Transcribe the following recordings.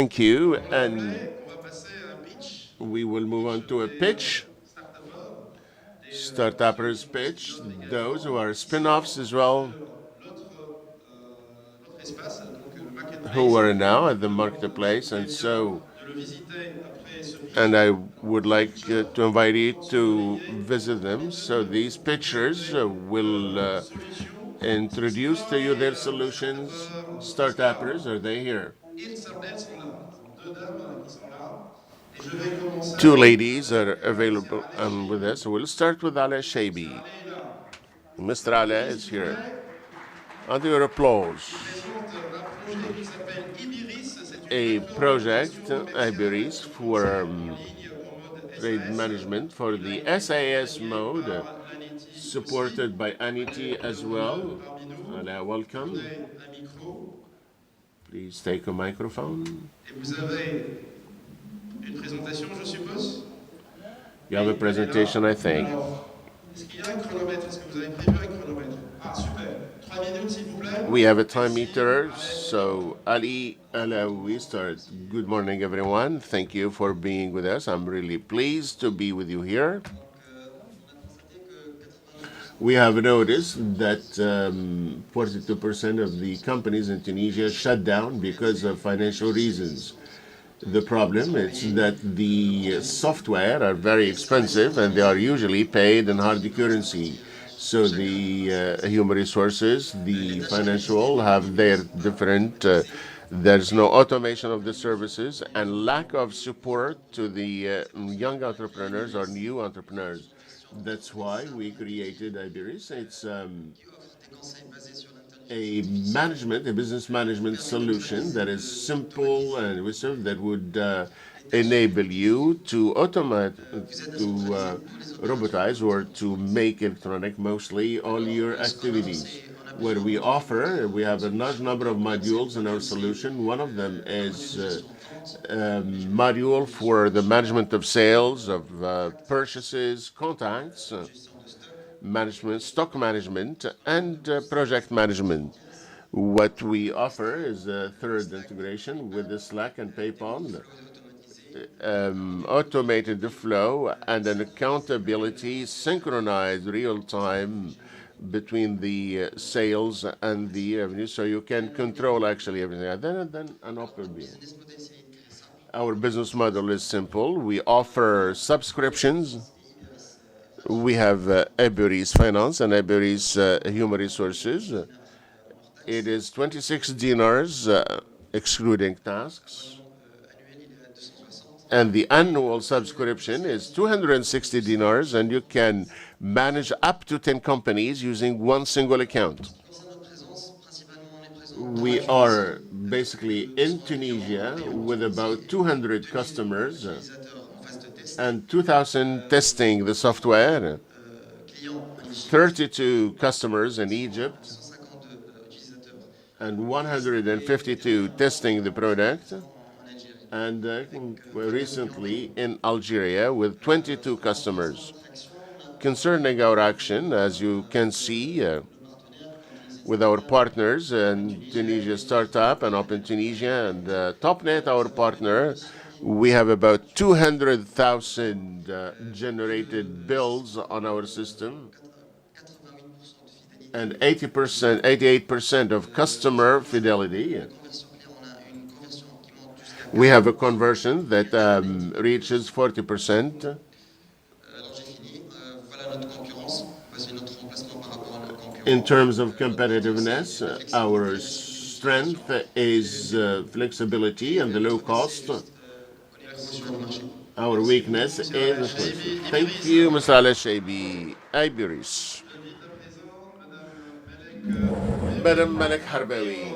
Thank you, and we will move on to a pitch. Startuppers pitch, those who are spin-offs as well, who are now at the marketplace, and I would like to invite you to visit them. So these pitchers will introduce to you their solutions. Startuppers, are they here? Two ladies are available with us. We'll start with Ala Shaibi. Mr. Ala is here. Under your applause. A project, Iberis, for trade management for the SAS mode, supported by Anity as well. Ala, welcome. Please take a microphone. You have a presentation, I think. We have a time meter, so Ali, we start. Good morning, everyone. Thank you for being with us. I'm really pleased to be with you here. We have noticed that 42% of the companies in Tunisia shut down because of financial reasons. The problem is that the software are very expensive and they are usually paid in hard currency. So the human resources, the financial have their different, there's no automation of the services and lack of support to the young entrepreneurs or new entrepreneurs. That's why we created Iberis. It's a business management solution that is simple and efficient that would enable you to automate, to robotize or to make electronic mostly all your activities. What we offer, we have a large number of modules in our solution. One of them is module for the management of sales, of purchases, contacts, management, stock management, and project management. What we offer is a third integration with the Slack and PayPal, automated the flow and an accountability synchronized real time between the sales and the revenue, so you can control actually everything. And then an open bill. Our business model is simple. We offer subscriptions. We have Iberis Finance and Iberis Human Resources. It is 26 dinars, excluding tasks. And the annual subscription is 260 dinars, and you can manage up to 10 companies using one single account. We are basically in Tunisia with about 200 customers and 2,000 testing the software, 32 customers in Egypt, and 152 testing the product, and recently in Algeria with 22 customers. Concerning our action, as you can see, with our partners and Tunisia Startup and Open Tunisia and TopNet, our partner, we have about 200,000 generated bills on our system and 80%, 88% of customer fidelity. We have a conversion that reaches 40%. In terms of competitiveness, our strength is flexibility and the low cost. Our weakness is Thank you, Mr. Ala Shaibi. Iberis. Madam Malek Harbawi.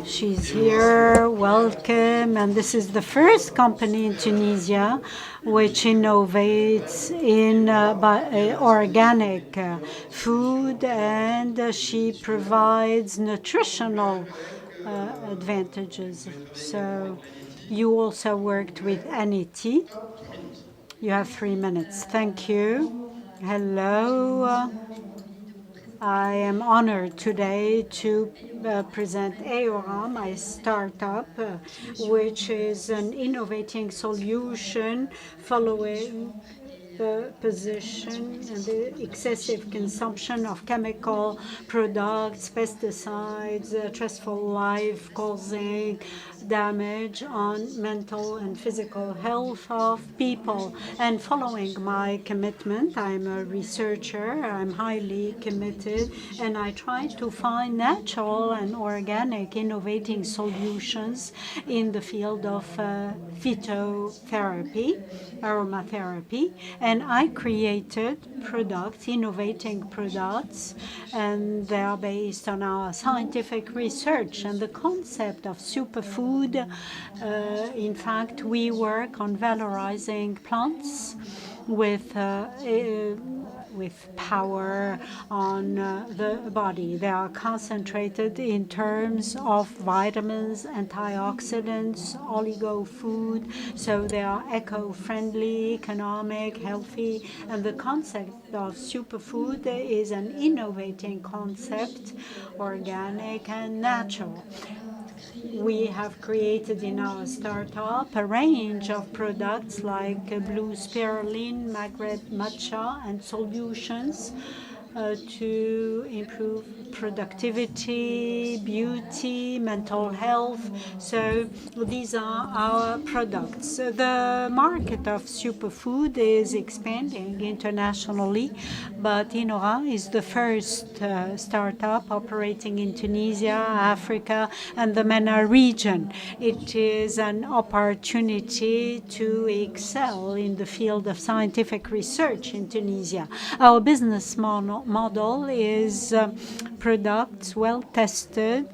She's here, welcome, and this is the first company in Tunisia which innovates in organic food, and she provides nutritional advantages. So you also worked with Anity. You have 3 minutes. Thank you. Hello. I am honored today to present EORA, my startup, which is an innovating solution following the position and the excessive consumption of chemical products, pesticides, stressful life causing damage on mental and physical health of people. And following my commitment, I'm a researcher, I'm highly committed, and I try to find natural and organic innovating solutions in the field of phytotherapy, aromatherapy, and I created products, innovating products, and they are based on our scientific research and the concept of superfood. In fact, we work on valorizing plants with power on the body. They are concentrated in terms of vitamins, antioxidants, oligo food, so they are eco-friendly, economic, healthy, and the concept of superfood is an innovating concept, organic and natural. We have created in our startup a range of products like blue spirulina, Maghreb matcha, and solutions to improve productivity, beauty, mental health. So these are our products. The market of superfood is expanding internationally, but Inora is the first startup operating in Tunisia, Africa, and the MENA region. It is an opportunity to excel in the field of scientific research in Tunisia. Our business model is products well tested.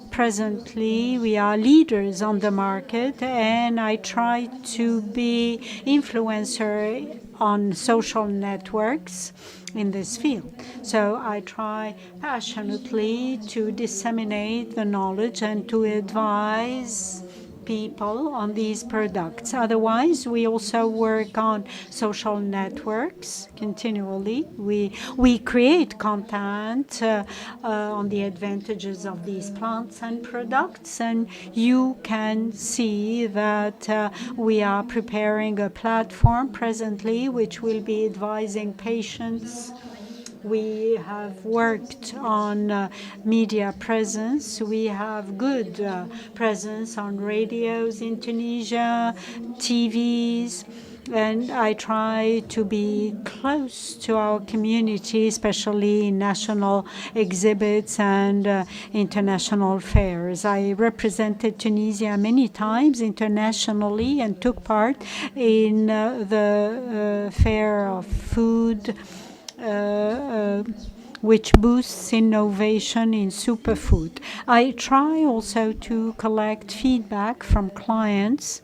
Presently, we are leaders on the market, and I try to be influencer on social networks in this field. So I try passionately to disseminate the knowledge and to advise people on these products. Otherwise, we also work on social networks continually. We create content on the advantages of these plants and products, and you can see that we are preparing a platform presently which will be advising patients. We have worked on media presence. We have good presence on radios in Tunisia, TVs, and I try to be close to our community, especially in national exhibits and international fairs. I represented Tunisia many times internationally and took part in the fair of food, which boosts innovation in superfood. I try also to collect feedback from clients,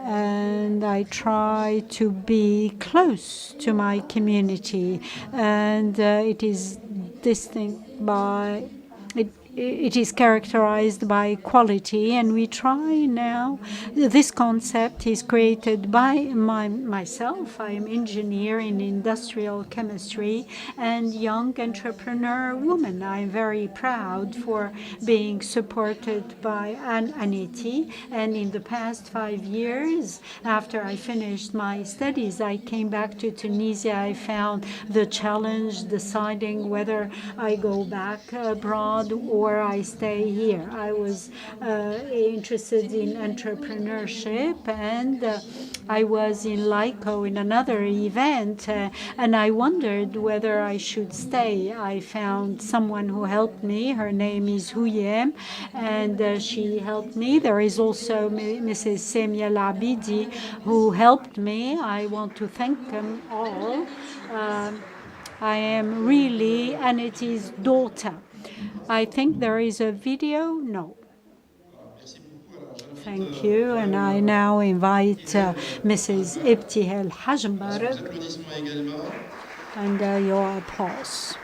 and I try to be close to my community, and it is distinct by it is characterized by quality, and we try now. This concept is created by myself. I am engineer in industrial chemistry and young entrepreneur woman. I'm very proud for being supported by Aniti, and in the past 5 years, after I finished my studies, I came back to Tunisia. I found the challenge deciding whether I go back abroad or I stay here. I was interested in entrepreneurship, and I was in Lyco in another event, and I wondered whether I should stay. I found someone who helped me. Her name is Huyem, and she helped me. There is also Mrs. Semia Labidi who helped me. I want to thank them all. I am really Aniti's daughter. I think there is a video. No. Thank you. And I now invite Mrs. Ibtihel Hajmbarak and your applause.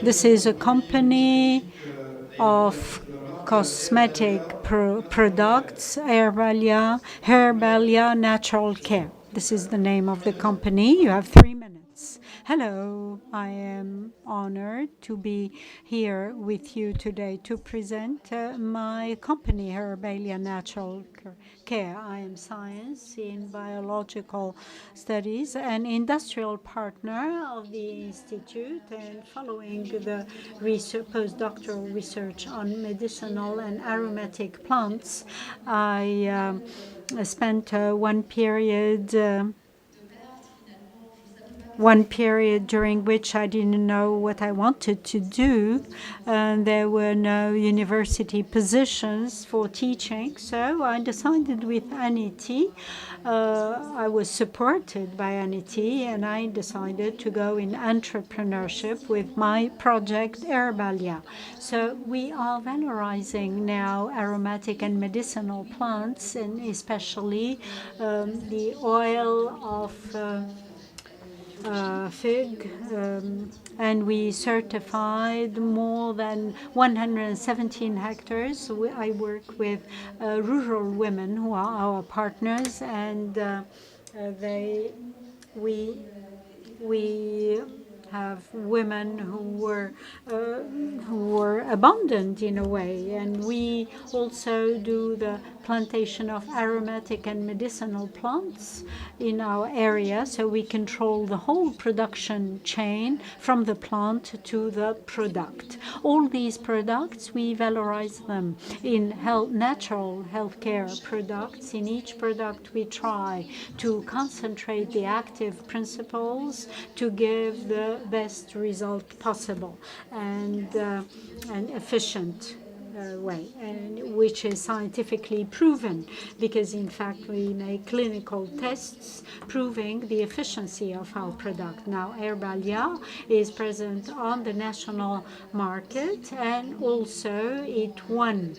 This is a company of cosmetic products, Herbalia Natural Care. This is the name of the company. You have 3 minutes. minutes. Hello, I am honored to be here with you today to present my company, Herbalia Natural Care. I am science in biological studies, an industrial partner of the Institute, and following the postdoctoral research on medicinal and aromatic plants, I spent one period during which I didn't know what I wanted to do, and there were no university positions for teaching. So I decided with Anity, I was supported by Anity, and I decided to go in entrepreneurship with my project Herbalia. So we are valorizing now aromatic and medicinal plants, and especially the oil of fig, and we certified more than 117 hectares. I work with rural women who are our partners, and they we we have women who were abundant in a way, and we also do the plantation of aromatic and medicinal plants in our area, so we control the whole production chain from the plant to the product. All these products, we valorize them in natural healthcare products. In each product, we try to concentrate the active principles to give the best result possible and an efficient way, and which is scientifically proven, because in fact we make clinical tests proving the efficiency of our product. Now, Herbalia is present on the national market, and also it won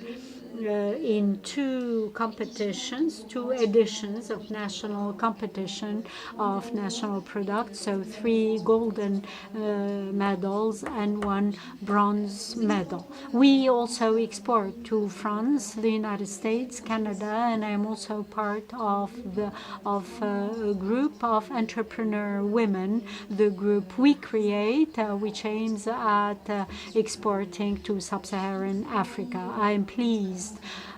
in two competitions, two editions of national competition of national products, so 3 golden medals and 1 bronze medal. We also export to France, the United States, Canada, and I'm also part of a group of entrepreneur women, the group We Create, which aims at exporting to sub-Saharan Africa. I am pleased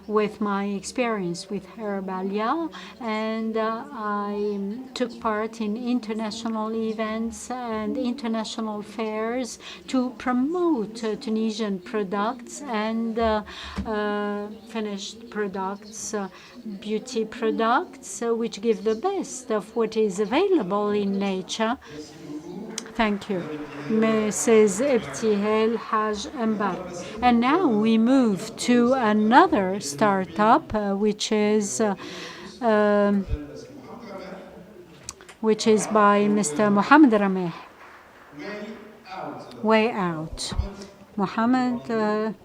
with my experience with Herbalia, and I took part in international events and international fairs to promote Tunisian products and finished products, beauty products, which give the best of what is available in nature. Thank you, Mrs. Ibtihel Haj Mbar. And now we move to another startup, which is by Mr. Mohamed Rameh. Way Out. Mohamed,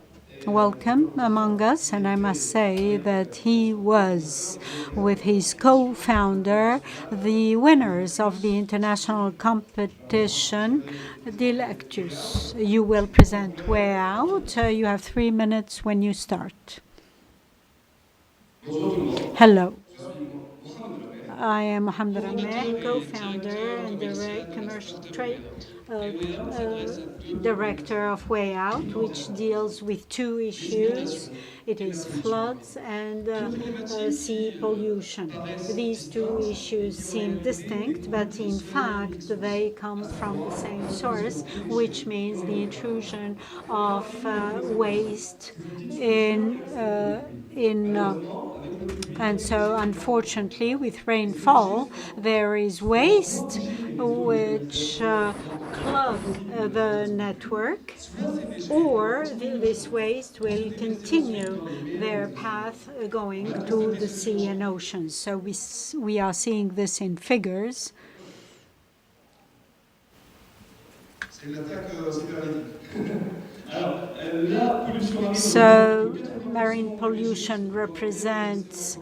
welcome among us, and I must say that he was, with his co-founder, the winners of the international competition Dilectus. You will present Way Out. You have 3 minutes when you start. Hello. I am Mohamed Rameh, co-founder and commercial trade director of Way Out, which deals with 2 issues. It is floods and sea pollution. These 2 issues seem distinct, but in fact they come from the same source, which means the intrusion of waste and so unfortunately with rainfall there is waste which clog the network, or this waste will continue their path going to the sea and oceans. So we are seeing this in figures. So marine pollution represents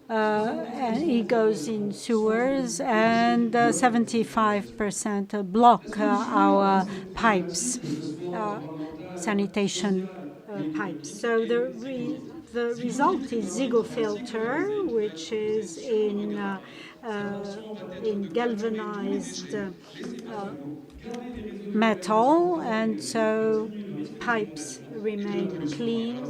and it goes in sewers, and 75% block our pipes, sanitation pipes. So the result is Zigofilter, which is in in galvanized metal, and so pipes remain clean,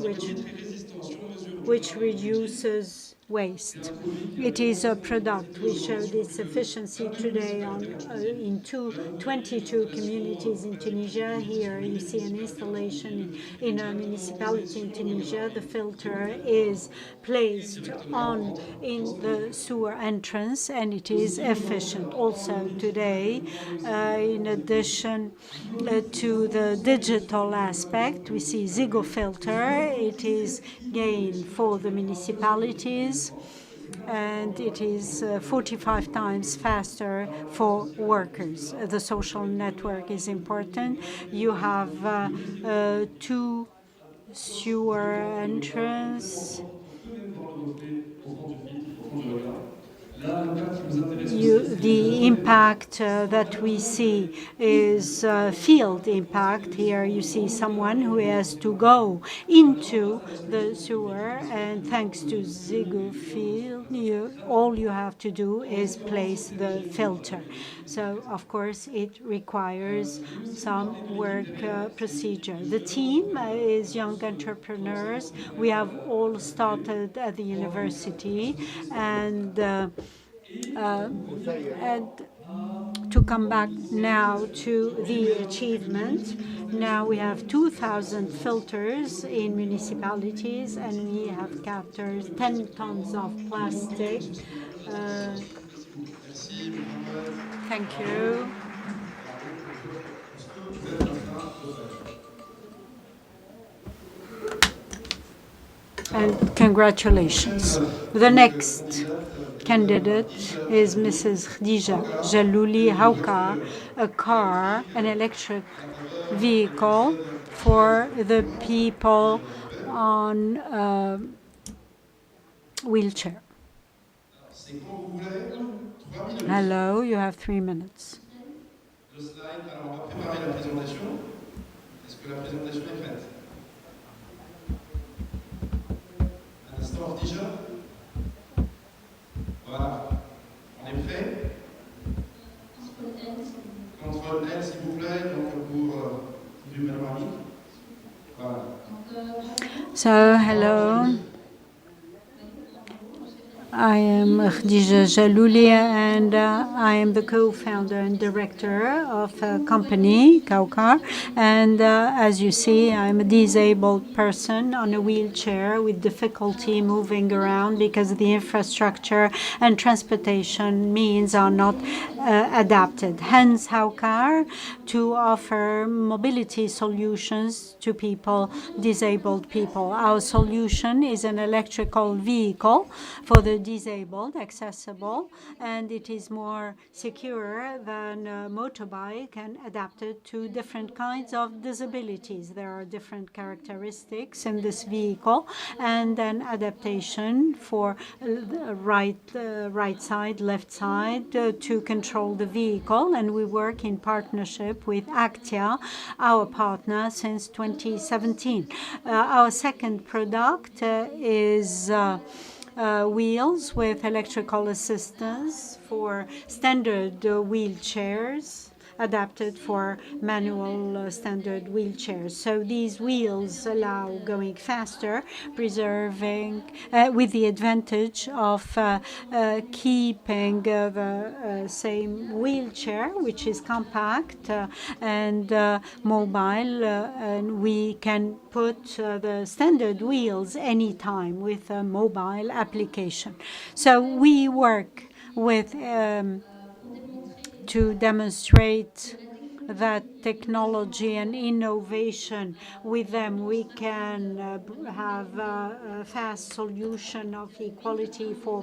which reduces waste. It is a product. We showed its efficiency today in 22 communities in Tunisia. Here you see an installation in a municipality in Tunisia. The filter is placed in the sewer entrance, and it is efficient. Also today, in addition to the digital aspect, we see Zigo filter. It is gain for the municipalities, and it is 45 times faster for workers. The social network is important. You have two sewer entrance. The impact that we see is field impact. Here you see someone who has to go into the sewer, and thanks to Zigo field, all you have to do is place the filter. So of course it requires some work procedure. The team is young entrepreneurs. We have all started at the university, and to come back now to the achievement, now we have 2,000 filters in municipalities, and we have captured 10 tons of plastic. Thank you. And congratulations. The next candidate is Mrs. Khadija Jalouli Hauka, a car, an electric vehicle for the people on wheelchair. Hello, you have 3 minutes. Voilà. On est prêt? Contrôle L, s'il vous plaît, donc pour numéro 1. Voilà. So, hello. I am Khadija Jalouli, and I am the co-founder and director of a company, Kaukar. And as you see, I'm a disabled person on a wheelchair with difficulty moving around because the infrastructure and transportation means are not adapted. Hence, Kaukar, to offer mobility solutions to people, disabled people. Our solution is an electrical vehicle for the disabled, accessible, and it is more secure than a motorbike and adapted to different kinds of disabilities. There are different characteristics in this vehicle, and an adaptation for the right side, left side to control the vehicle. And we work in partnership with Actia, our partner, since 2017. Our second product is wheels with electrical assistance for standard wheelchairs, adapted for manual standard wheelchairs. So these wheels allow going faster, preserving with the advantage of keeping the same wheelchair, which is compact and mobile, and we can put the standard wheels anytime with a mobile application. So we work with to demonstrate that technology and innovation, with them we can have a fast solution of equality for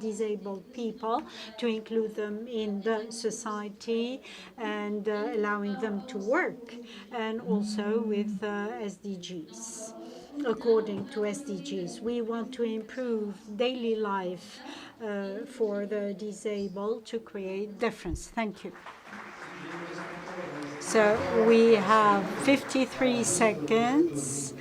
disabled people, to include them in the society and allowing them to work, and also with SDGs. According to SDGs, we want to improve daily life for the disabled to create difference. Thank you. So we have 53 seconds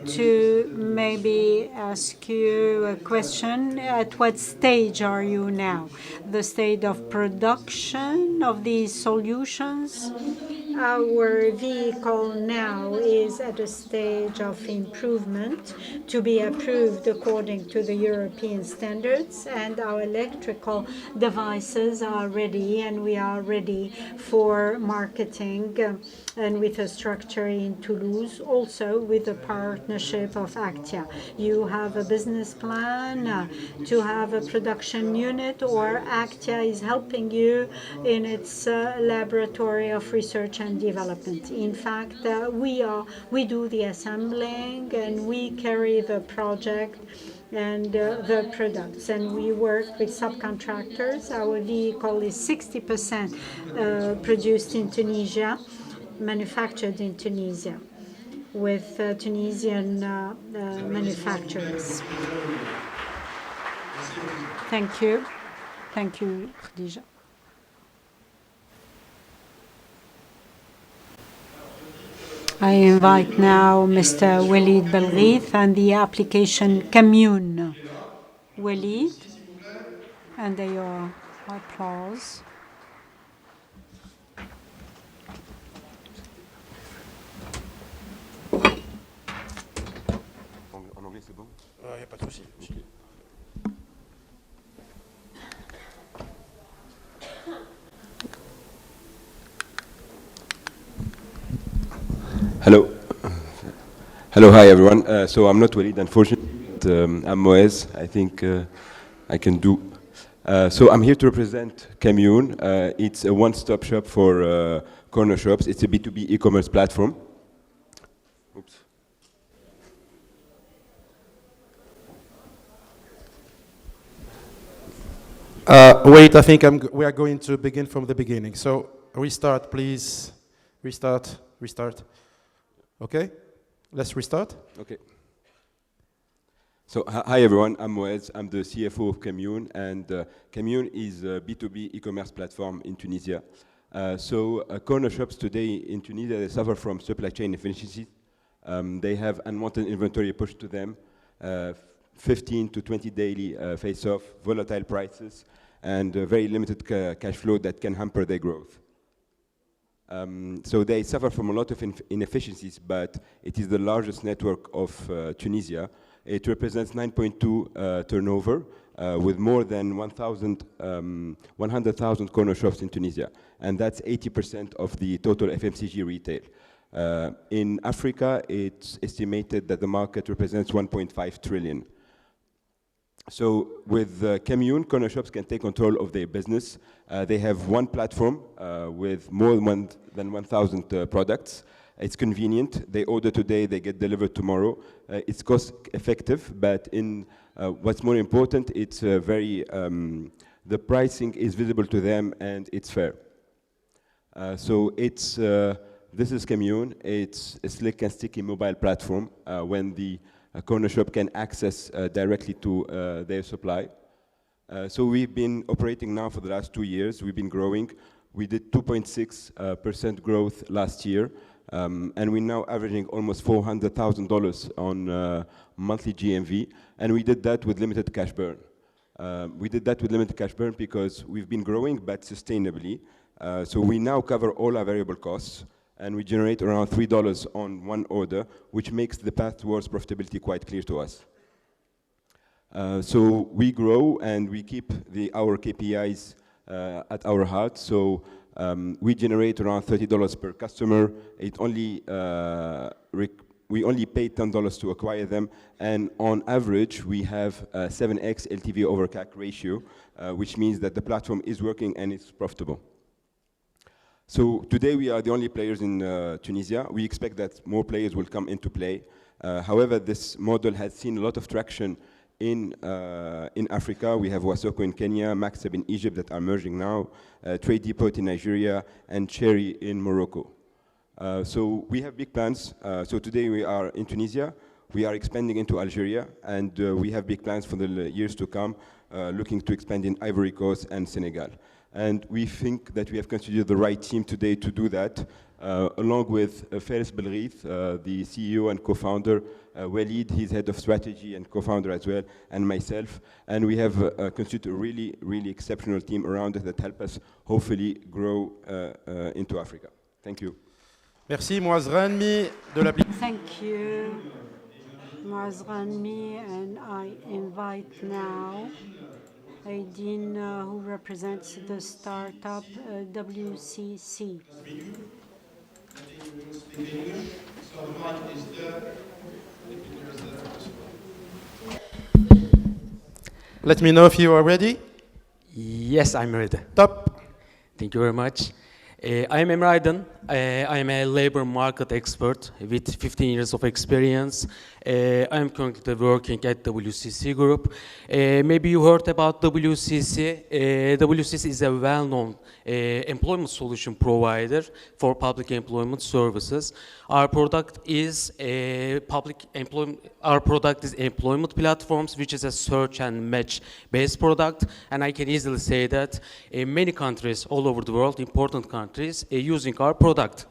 to maybe ask you a question. At what stage are you now? The state of production of these solutions? Our vehicle now is at a stage of improvement to be approved according to the European standards, and our electrical devices are ready, and we are ready for marketing, and with a structure in Toulouse, also with the partnership of Actia. You have a business plan to have a production unit, or Actia is helping you in its laboratory of research and development. In fact, we do the assembling and we carry the project and the products, and we work with subcontractors. Our vehicle is 60% produced in Tunisia, manufactured in Tunisia, with Tunisian manufacturers. Thank you. Thank you, Khadija. I invite now Mr. Walid Belghith and the application Commune. Walid, and your applause. En anglais, c'est bon? Il n'y a pas de souci. Hello. Hello, hi everyone. So I'm not Walid, unfortunately, but I'm Moez. I think I can do. So I'm here to represent Commune. It's a one-stop shop for corner shops. It's a B2B e-commerce platform. Oops. Wait, I think we are going to begin from the beginning. So restart, please. Restart. Okay, let's restart. Okay. So hi everyone, I'm Moez. I'm the CFO of Commune, and Commune is a B2B e-commerce platform in Tunisia. Corner shops today in Tunisia, they suffer from supply chain inefficiencies. They have unwanted inventory pushed to them, 15 to 20 daily face-off, volatile prices, and very limited cash flow that can hamper their growth. So they suffer from a lot of inefficiencies, but it is the largest network of Tunisia. It represents 9.2 turnover with more than 100,000 corner shops in Tunisia. And that's 80% of the total FMCG retail. In Africa, it's estimated that the market represents 1.5 trillion. So with Commune, corner shops can take control of their business. They have one platform with more than 1,000 products. It's convenient. They order today, they get delivered tomorrow. It's cost effective, but what's more important, it's the pricing is visible to them and it's fair. This is Commune. It's a slick and sticky mobile platform when the corner shop can access directly to their supply. So we've been operating now for the last 2 years. We've been growing. We did 2.6% growth last year, and we're now averaging almost $400,000 on monthly GMV, and we did that with limited cash burn. We did that with limited cash burn because we've been growing, but sustainably. So we now cover all our variable costs, and we generate around $3 on one order, which makes the path towards profitability quite clear to us. So we grow and we keep our KPIs at our heart. So we generate around $30 per customer. We only pay $10 to acquire them, and on average we have a 7x LTV over CAC ratio, which means that the platform is working and it's profitable. So today we are the only players in Tunisia. We expect that more players will come into play. However, this model has seen a lot of traction in Africa. We have Wasoko in Kenya, Maxab in Egypt that are merging now, Trade Depot in Nigeria, and Cherry in Morocco. So we have big plans. So today we are in Tunisia. We are expanding into Algeria, and we have big plans for the years to come, looking to expand in Ivory Coast and Senegal. And we think that we have considered the right team today to do that. along with Faris Belghith, the CEO and co-founder, Walid, he's head of strategy and co-founder as well, and myself. And we have constituted a really, really exceptional team around us that help us hopefully grow into Africa. Thank you. Merci, Moaz Ranmi de la. Thank you, Moaz Ranmi, and I invite now Aidin, who represents the startup WCC. So the mic is there. Let me know if you are ready. Yes, I'm ready. Top. Thank you very much. I'm Emre Aydın. I'm a labor market expert with 15 years of experience. I'm currently working at WCC Group. Maybe you heard about WCC. WCC is a well-known employment solution provider for public employment services. Our product is employment platforms, which is a search and match based product. And I can easily say that many countries all over the world, important countries, are using our product.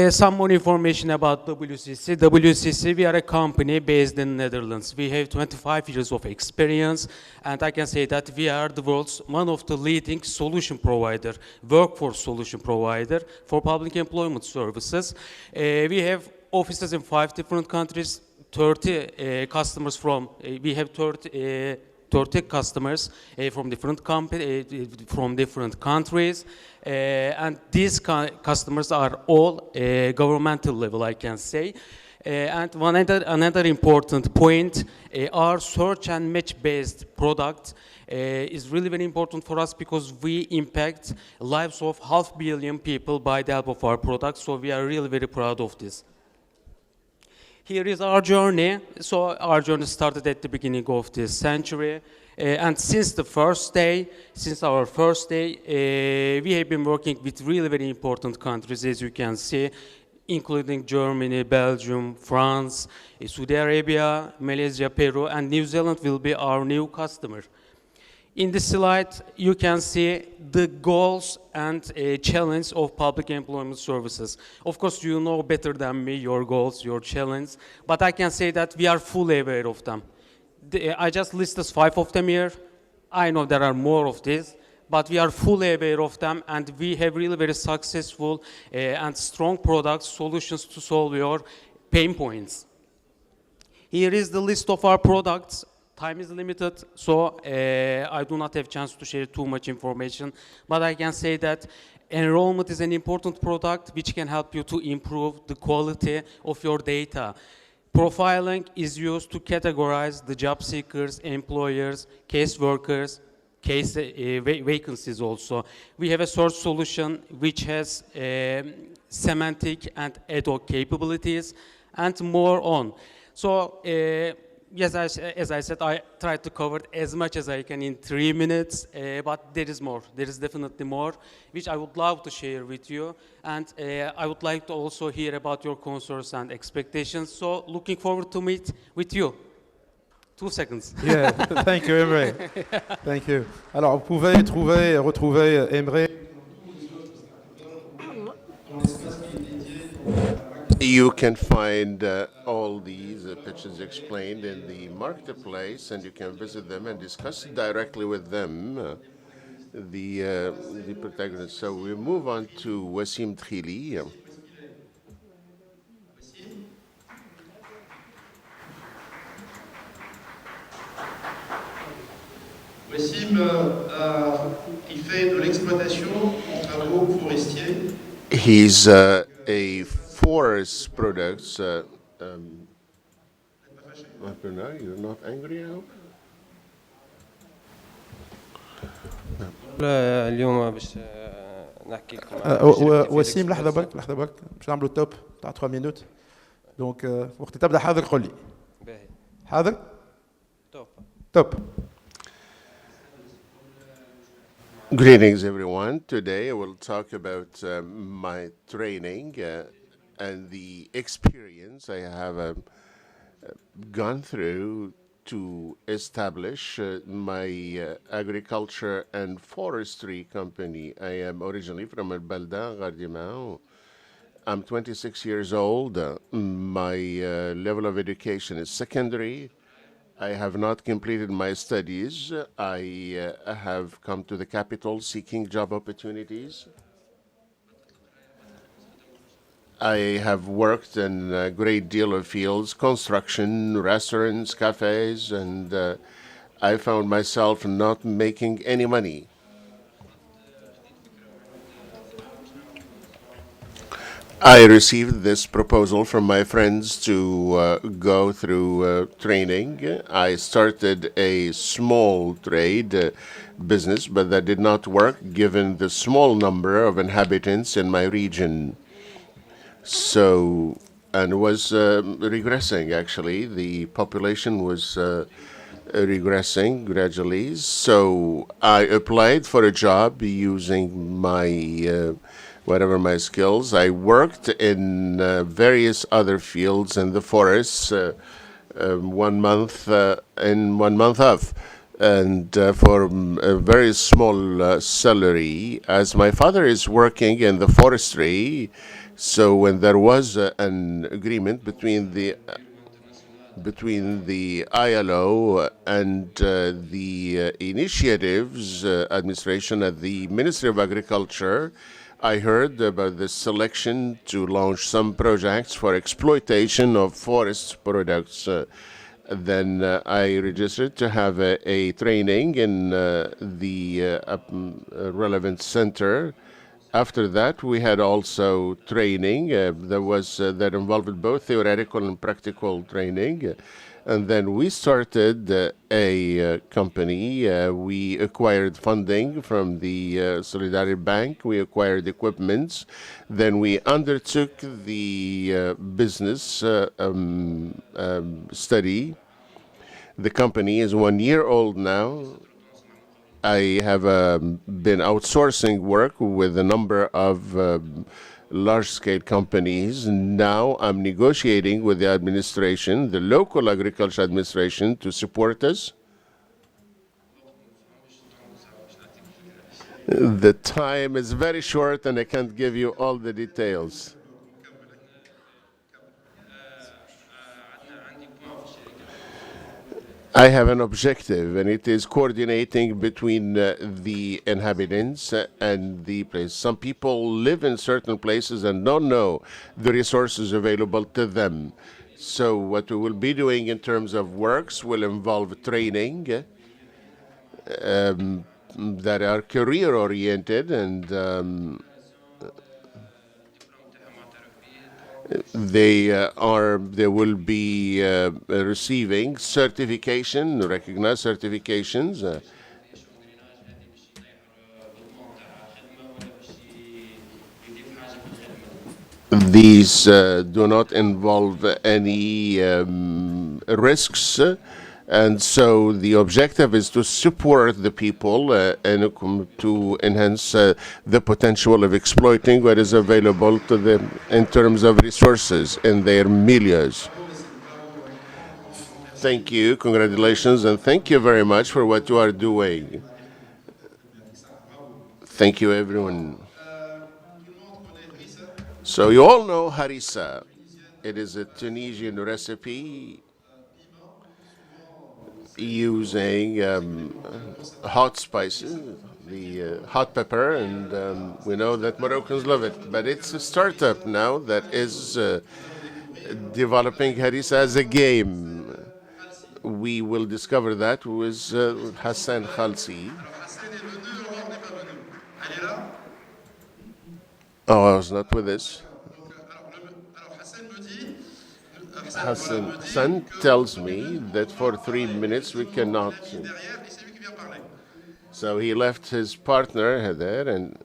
Some more information about WCC. WCC, we are a company based in Netherlands. We have 25 years of experience, and I can say that we are the world's one of the leading solution provider, workforce solution provider for public employment services. We have offices in 5 different countries, 30 customers from, we have 30 customers from different from different countries, and these customers are all governmental level, I can say. And another important point, our search and match based product is really very important for us because we impact lives of 500 million people by the help of our product. So we are really very proud of this. Here is our journey. So our journey started at the beginning of this century. And since our first day, we have been working with really very important countries, as you can see, including Germany, Belgium, France, Saudi Arabia, Malaysia, Peru, and New Zealand will be our new customer. In this slide, you can see the goals and challenge of public employment services. Of course, you know better than me your goals, your challenge, but I can say that we are fully aware of them. I just listed 5 of them here. I know there are more of these, but we are fully aware of them, and we have really very successful and strong products, solutions to solve your pain points. Here is the list of our products. Time is limited, so I do not have a chance to share too much information, but I can say that enrollment is an important product which can help you to improve the quality of your data. Profiling is used to categorize the job seekers, employers, case workers, case vacancies also. We have a search solution which has semantic and ad hoc capabilities and more on. So, yes, as I said, I tried to cover as much as I can in 3 minutes, but there is more. There is definitely more, which I would love to share with you. And I would like to also hear about your concerns and expectations. So looking forward to meet with you. 2 seconds. Yeah, thank you, Emre. Thank you. Alors, vous pouvez retrouver Emre. You can find all these pitches explained in the marketplace, and you can visit them and discuss directly with them, the protagonists. So we move on to Wassim Trili. Wassim, il fait de l'exploitation en travaux forestiers. He's a forest products. You're not angry now? اليوم باش نحكي لكم وسيم لحظه برك باش نعملوا توب تاع 3 مينوت دونك وقت تبدا حاضر قول لي باهي حاضر توب Greetings, everyone. Today I will talk about my training and the experience I have gone through to establish my agriculture and forestry company. I am originally from El Balda, Gardimao. I'm 26 years old. My level of education is secondary. I have not completed my studies. I have come to the capital seeking job opportunities. I have worked in a great deal of fields, construction, restaurants, cafes, and I found myself not making any money. I received this proposal from my friends to go through training. I started a small trade business, but that did not work given the small number of inhabitants in my region. So, and was regressing actually. The population was regressing gradually. So I applied for a job using my whatever my skills. I worked in various other fields in the forests. 1 month in 1 month off, and for a very small salary. As my father is working in the forestry, so when there was an agreement between the ILO and the initiatives administration at the Ministry of Agriculture, I heard about the selection to launch some projects for exploitation of forest products. Then I registered to have a training in the relevant center. After that, we had also training that involved both theoretical and practical training. And then we started a company. We acquired funding from the Solidarity Bank. We acquired equipments. Then we undertook the business study. The company is 1 year old now. I have been outsourcing work with a number of large-scale companies. Now I'm negotiating with the administration, the local agriculture administration, to support us. The time is very short and I can't give you all the details. I have an objective, and it is coordinating between the inhabitants and the place. Some people live in certain places and don't know the resources available to them. So what we will be doing in terms of works will involve training that are career-oriented, and they will be receiving certification, recognized certifications. These do not involve any risks, and so the objective is to support the people and to enhance the potential of exploiting what is available to them in terms of resources in their milieus. Thank you, congratulations, and thank you very much for what you are doing. Thank you, everyone. So you all know harissa. It is a Tunisian recipe using hot spices, the hot pepper, and we know that Moroccans love it. But it's a startup now that is developing harissa as a game. We will discover that with Hassan Khalsi. Oh, I was not with this. Hassan tells me that for 3 minutes we cannot. So he left his partner there, and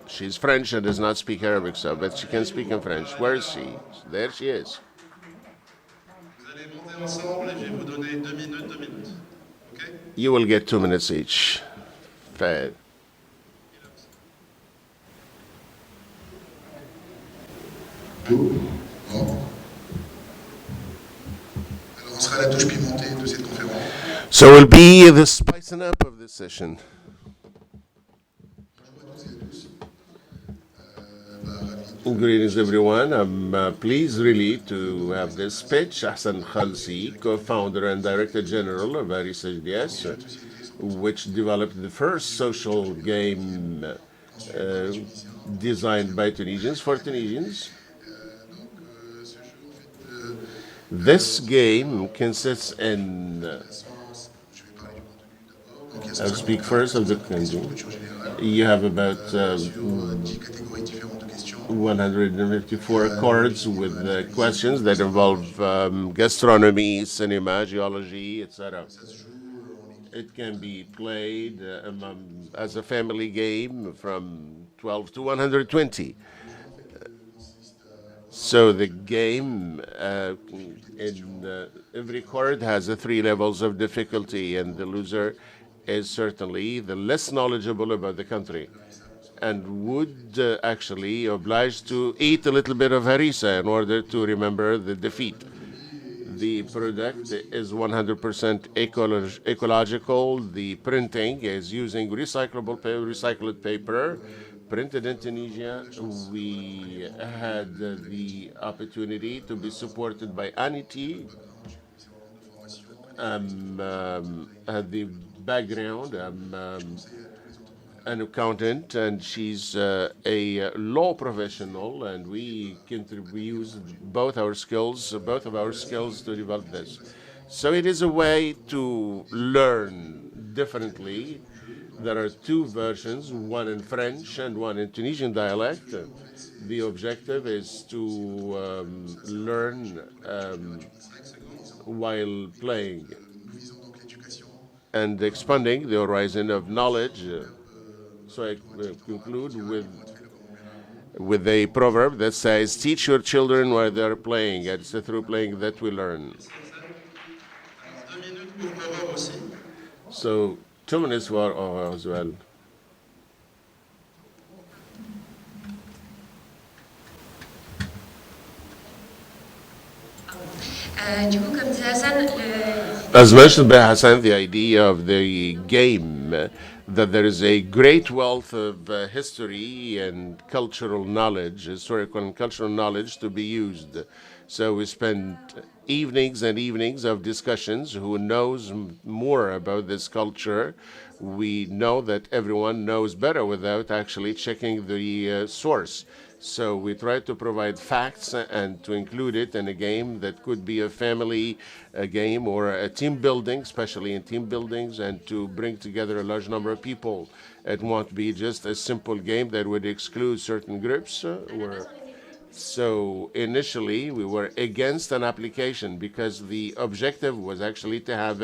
she's French and does not speak Arabic, so but she can speak in French. Where is she? There she is. You will get 2 minutes each. Fair. On sera sera la touche pimentée de cette conférence. So will be the spicing up of this session. Greetings, everyone. I'm pleased really to have this speech. Hassan Khalsi, co-founder and director general of Aris HDS, which developed the first social game designed by Tunisians for Tunisians. This game consists in, I'll speak first of the country. You have about 154 cards with questions that involve gastronomy, cinema, geology, etc. It can be played as a family game from 12 to 120. So the game every card has 3 levels of difficulty, and the loser is certainly the less knowledgeable about the country and would actually oblige to eat a little bit of harissa in order to remember the defeat. The product is 100% ecological. The printing is using recycled paper, printed in Tunisia. We had the opportunity to be supported by Anity. Had the background. An accountant, and she's a law professional, and we use both of our skills to develop this. So it is a way to learn differently. There are 2 versions, one in French and one in Tunisian dialect. The objective is to learn while playing and expanding the horizon of knowledge. So I conclude with a proverb that says, teach your children while they're playing. It's through playing that we learn. So 2 minutes for horror as well. As mentioned by Hassan, the idea of the game, that there is a great wealth of history and cultural knowledge, historical and cultural knowledge to be used. So we spent evenings and evenings of discussions. Who knows more about this culture? We know that everyone knows better without actually checking the source. So we try to provide facts and to include it in a game that could be a family game or a team building, especially in team buildings, and to bring together a large number of people. It won't be just a simple game that would exclude certain groups. So initially, we were against an application because the objective was actually to have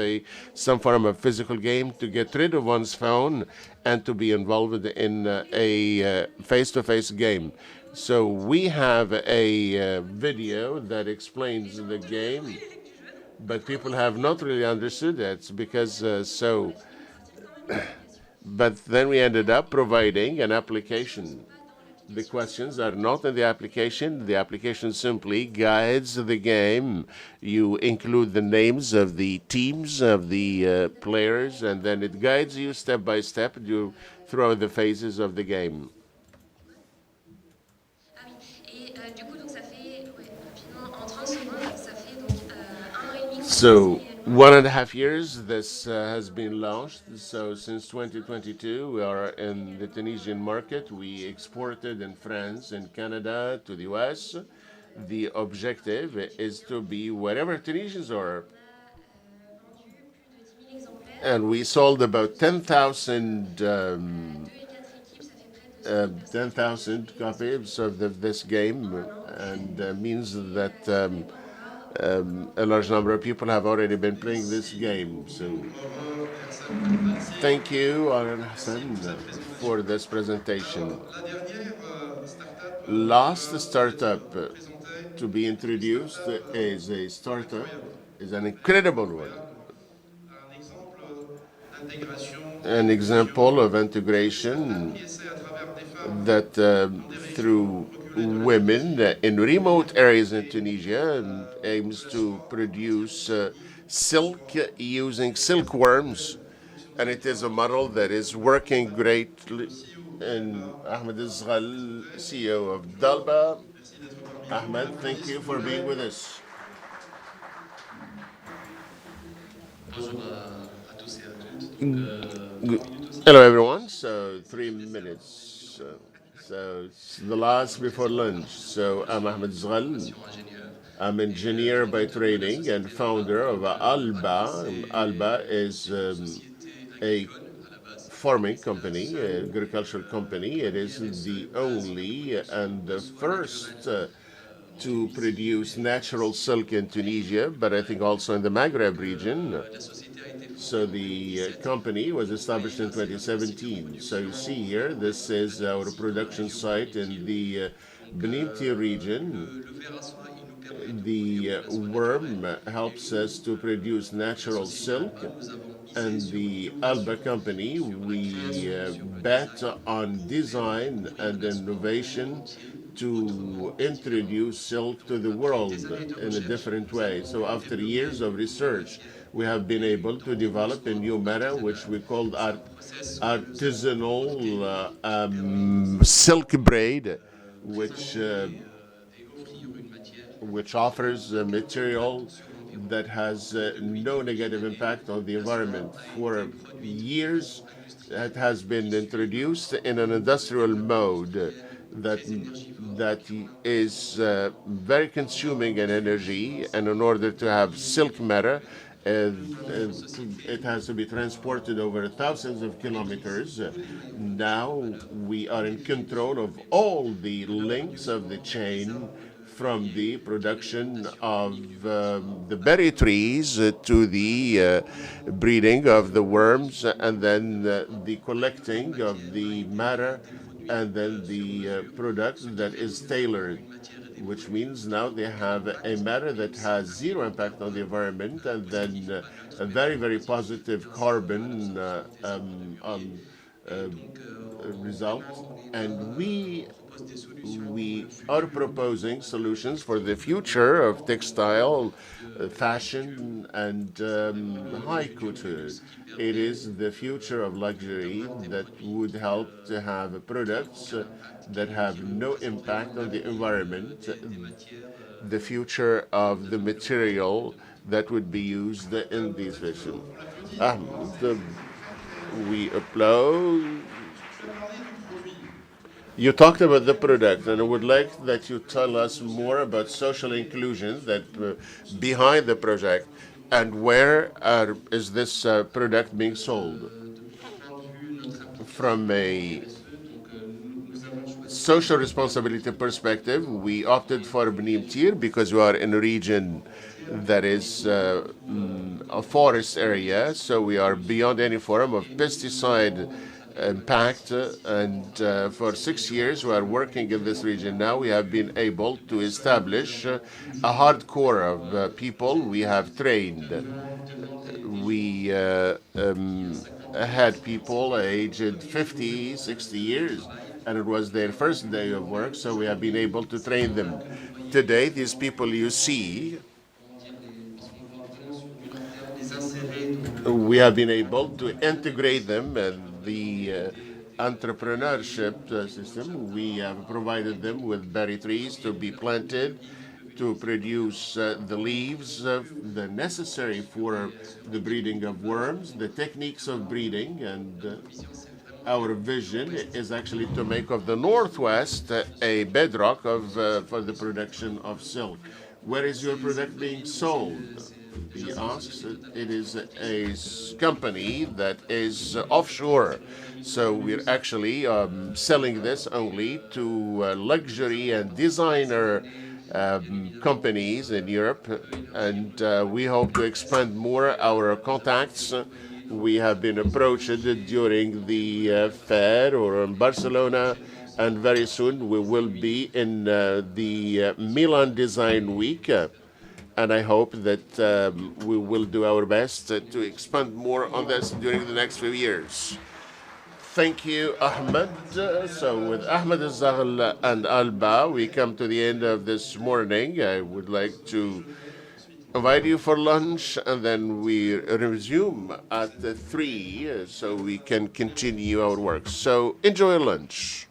some form of physical game to get rid of one's phone and to be involved in a face-to-face game. So we have a video that explains the game, but people have not really understood it because but then we ended up providing an application. The questions are not in the application. The application simply guides the game. You include the names of the teams, of the players, and then it guides you step by step through the phases of the game. So 1.5 years this has been launched. So since 2022 we are in the Tunisian market. We exported in France and Canada to the US. The objective is to be wherever Tunisians are. And we sold about 10,000 copies of this game, and means that a large number of people have already been playing this game. So thank you, Aran Hassan, for this presentation. Last startup to be introduced is an incredible one. An example of integration that through women in remote areas in Tunisia aims to produce silk using silkworms, and it is a model that is working greatly. And Ahmed Izghal, CEO of Dalba. Ahmed, thank you for being with us. Hello, everyone. So, 3 minutes. So it's the last before lunch. So, I'm Ahmed Zghal. I'm engineer by training and founder of Alba. Alba is a farming company, agricultural company. It is the only and the first to produce natural silk in Tunisia, but I think also in the Maghreb region. So the company was established in 2017. So you see here, this is our production site in the Benimti region. The worm helps us to produce natural silk, and the Alba company, we bet on design and innovation to introduce silk to the world in a different way. So after years of research, we have been able to develop a new meta, which we called artisanal silk braid, which offers a material that has no negative impact on the environment. For years, it has been introduced in an industrial mode that is very consuming in energy, and in order to have silk matter, it has to be transported over thousands of kilometers. Now we are in control of all the links of the chain, from the production of the berry trees to the breeding of the worms, and then the collecting of the matter, and then the product that is tailored, which means now they have a matter that has zero impact on the environment, and then a very, very positive carbon result. And we are proposing solutions for the future of textile, fashion, and high couture. It is the future of luxury that would help to have products that have no impact on the environment, the future of the material that would be used in these fashion. We applaud. You talked about the product, and I would like that you tell us more about social inclusion that behind the project, and where is this product being sold. From a social responsibility perspective, we opted for Benimtir because we are in a region that is a forest area, so we are beyond any form of pesticide impact. And for 6 years, we are working in this region. Now we have been able to establish a hardcore of people we have trained. We had people aged 50, 60 years, and it was their first day of work, so we have been able to train them. Today, these people you see, we have been able to integrate them in the entrepreneurship system. We have provided them with berry trees to be planted, to produce the leaves the necessary for the breeding of worms, the techniques of breeding, and our vision is actually to make of the Northwest a bedrock of for the production of silk. Where is your product being sold? He asks. It is a company that is offshore. So we're actually selling this only to luxury and designer companies in Europe, and we hope to expand more our contacts. We have been approached during the fair or in Barcelona, and very soon we will be in the Milan Design Week. And I hope that we will do our best to expand more on this during the next few years. Thank you, Ahmed. So with Ahmed Zaghal and Alba, we come to the end of this morning. I would like to invite you for lunch, and then we resume at 3 so we can continue our work. So enjoy lunch.